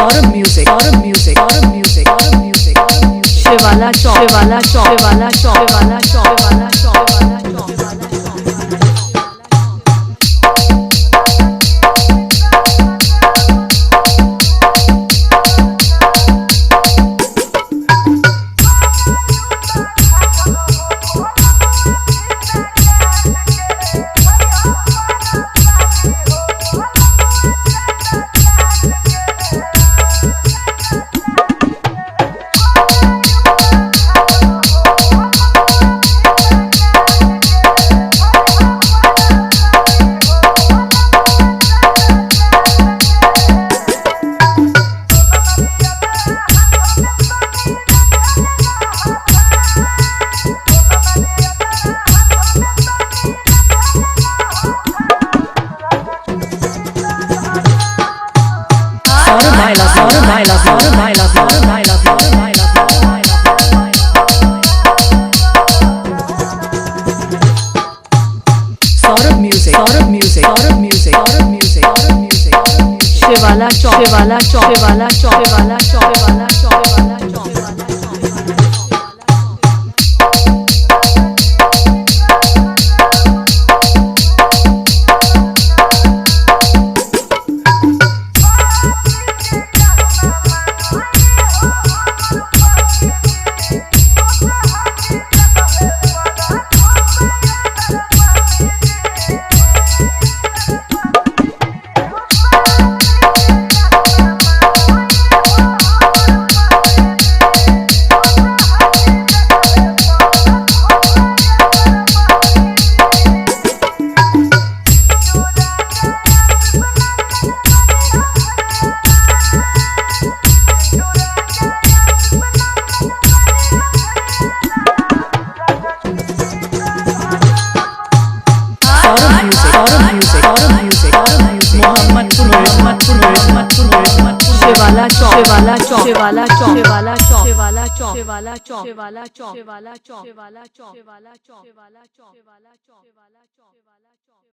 Saurabh music, Saurabh music, Saurabh music, Saurabh music, Shivala चौक, शिवाला चौक, शिवाला चौक, शिवाला चौक, शिवाला चौक, शिवाला चौक। Saurabh music, Saurabh music, Saurabh music, Saurabh music, Saurabh music, Shivala चौक, शिवाला चौक, शिवाला चौक, शिवाला चौक, शिवाला चौक, शिवाला चौक। शिवाला चौक, शिवाला चौक, शिवाला चौक, शिवाला चौक, शिवाला चौक, शिवाला चौक, शिवाला चौक, शिवाला चौक, शिवाला चौक, शिवाला चौक, शिवाला चौक, शिवाला चौक, शिवाला चौक, शिवाला चौक।